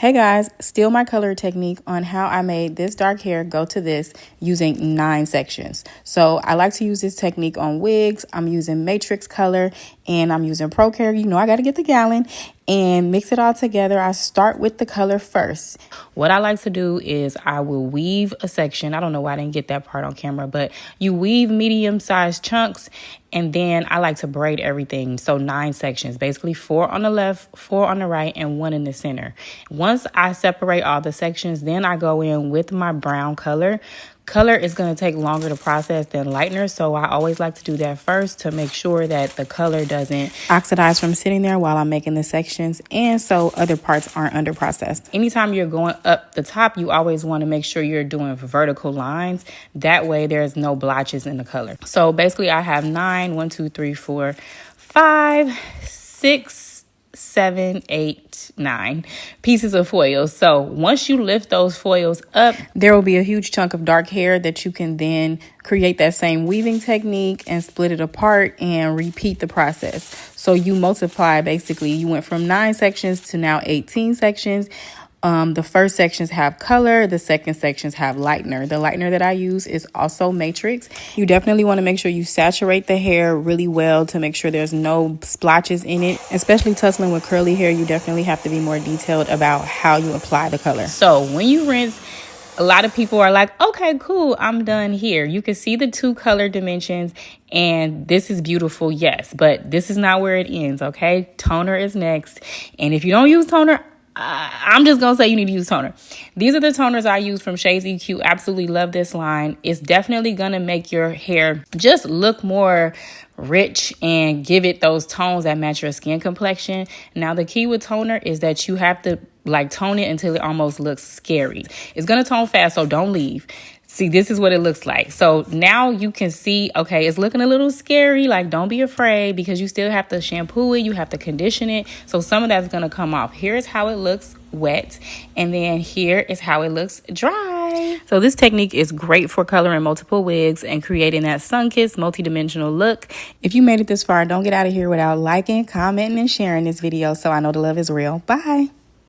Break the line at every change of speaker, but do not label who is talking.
Hey guys, still my color technique on how I made this dark hair go to this using 9 sections. So I like to use this technique on wigs. I'm using matrix color and I'm using Pro Care. You know I got to get the gallon and mix it all together. I start with the color first. What I like to do is I will weave a section. I don't know why I didn't get that part on camera, but you weave medium-sized chunks and then I like to braid everything. So 9 sections, basically 4 on the left, 4 on the right, and 1 in the center. Once I separate all the sections, then I go in with my brown color. Color is going to take longer to process than lightener, so I always like to do that first to make sure that the color doesn't oxidize from sitting there while I'm making the sections, and so other parts aren't under processed. Anytime you're going up the top, you always want to make sure you're doing vertical lines. That way there's no blotches in the color. So basically I have 9, 1, 2, 3, 4, 5, 6, 7, 8, 9 pieces of foils. So once you lift those foils up, there will be a huge chunk of dark hair that you can then create that same weaving technique and split it apart and repeat the process. So you multiply, basically you went from 9 sections to now 18 sections. The first sections have color, the second sections have lightener. The lightener that I use is also matrix. You definitely want to make sure you saturate the hair really well to make sure there's no splotches in it. Especially tussling with curly hair, you definitely have to be more detailed about how you apply the color. So when you rinse, a lot of people are like, okay, cool, I'm done here. You can see the 2 color dimensions and this is beautiful, yes, but this is not where it ends, okay? Toner is next. And if you don't use toner, I'm just going to say you need to use toner. These are the toners I use from Shades EQ. Absolutely love this line. It's definitely going to make your hair just look more rich and give it those tones that match your skin complexion. Now, the key with toner is that you have to tone it until it almost looks scary. It's going to tone fast, so don't leave. See, this is what it looks like. So now you can see, okay, it's looking a little scary. Don't be afraid because you still have to shampoo it. You have to condition it. So some of that's going to come off. Here's how it looks wet. And then here is how it looks dry. So this technique is great for coloring multiple wigs and creating that sun-kissed multi-dimensional look. If you made it this far, don't get out of here without liking, commenting, and sharing this video so I know the love is real. Bye.